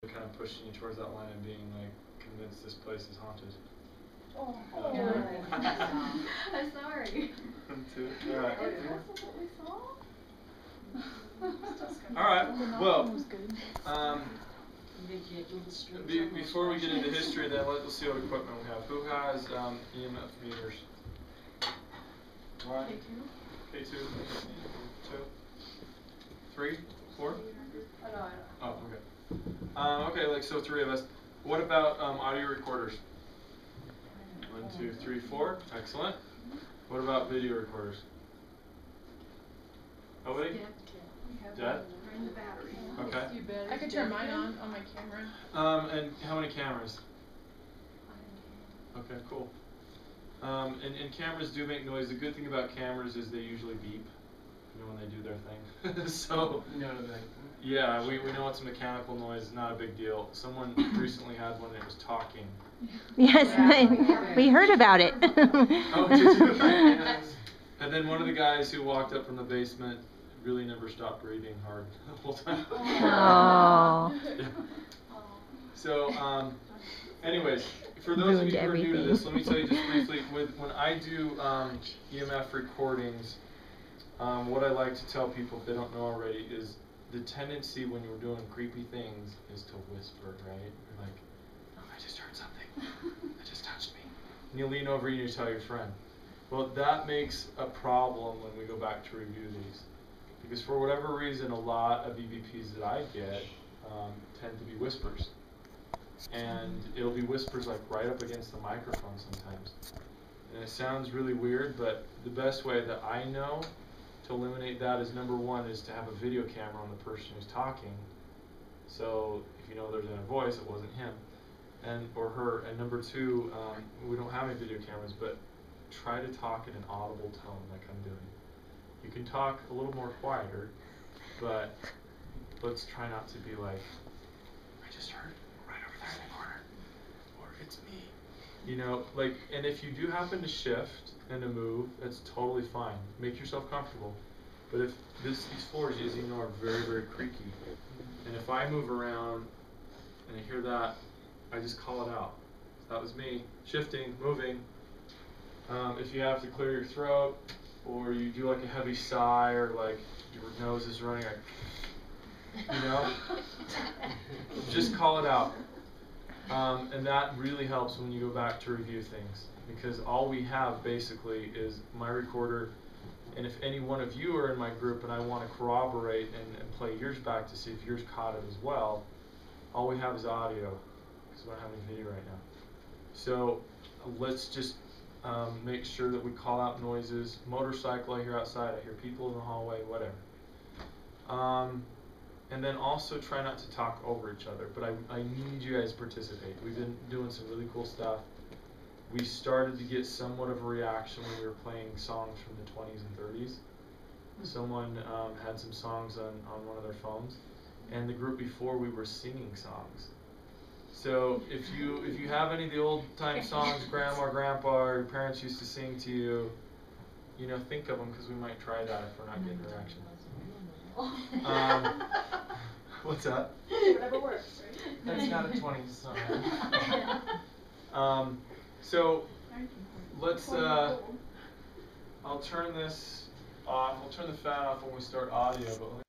kind of pushing you towards that line and being like convinced this place is haunted. Oh. I'm sorry. All right. Is that what we saw? All right. Well, before we get into history, then let's see what equipment we have. Who has EMF meters? One. K2. 2. 3. 4. Oh, okay. Okay, like so 3 of us. What about audio recorders? 1, 2, 3, 4. Excellent. What about video recorders? Nobody? Dead? Okay. I could turn mine on my camera. And how many cameras? Okay, cool. And cameras do make noise. The good thing about cameras is they usually beep, you know, when they do their thing. So, yeah, we know it's a mechanical noise, not a big deal. Someone recently had one that was talking. Yes, we heard about it. Oh, did you? And then one of the guys who walked up from the basement really never stopped breathing hard the whole time. Oh. Yeah. So, anyways, for those of you who are new to this, let me tell you just briefly, when I do EMF recordings, what I like to tell people, if they don't know already, is the tendency when you're doing creepy things is to whisper, right? You're like, oh, I just heard something. It just touched me. And you lean over and you tell your friend. Well, that makes a problem when we go back to review these. Because for whatever reason, a lot of EVPs that I get tend to be whispers. And it'll be whispers like right up against the microphone sometimes. And it sounds really weird, but the best way that I know to eliminate that is, number one, is to have a video camera on the person who's talking. So if you know there's a voice, it wasn't him or her. And number two, we don't have any video cameras, but try to talk in an audible tone like I'm doing. You can talk a little more quieter, but let's try not to be like, I just heard right over there in the corner, or it's me. You know, like, and if you do happen to shift and to move, that's totally fine. Make yourself comfortable. But if these floors, as you know, are very, very creaky, and if I move around and I hear that, I just call it out. That was me, shifting, moving. If you have to clear your throat, or you do like a heavy sigh, or like your nose is running, like, you know, just call it out. And that really helps when you go back to review things, because all we have basically is my recorder, and if any one of you are in my group and I want to corroborate and play yours back to see if yours caught it as well, all we have is audio, because we don't have any video right now. So let's just make sure that we call out noises. Motorcycle, I hear outside, I hear people in the hallway, whatever. And then also try not to talk over each other, but I need you guys to participate. We've been doing some really cool stuff. We started to get somewhat of a reaction when we were playing songs from the 20s and 30s. Someone had some songs on one of their phones, and the group before, we were singing songs. So if you have any of the old time songs grandma or grandpa or your parents used to sing to you, you know, think of them, because we might try that if we're not getting a reaction. What's that? Whatever works, right? That's not a 20s song. So let's, I'll turn this off. I'll turn the fan off when we start audio, but let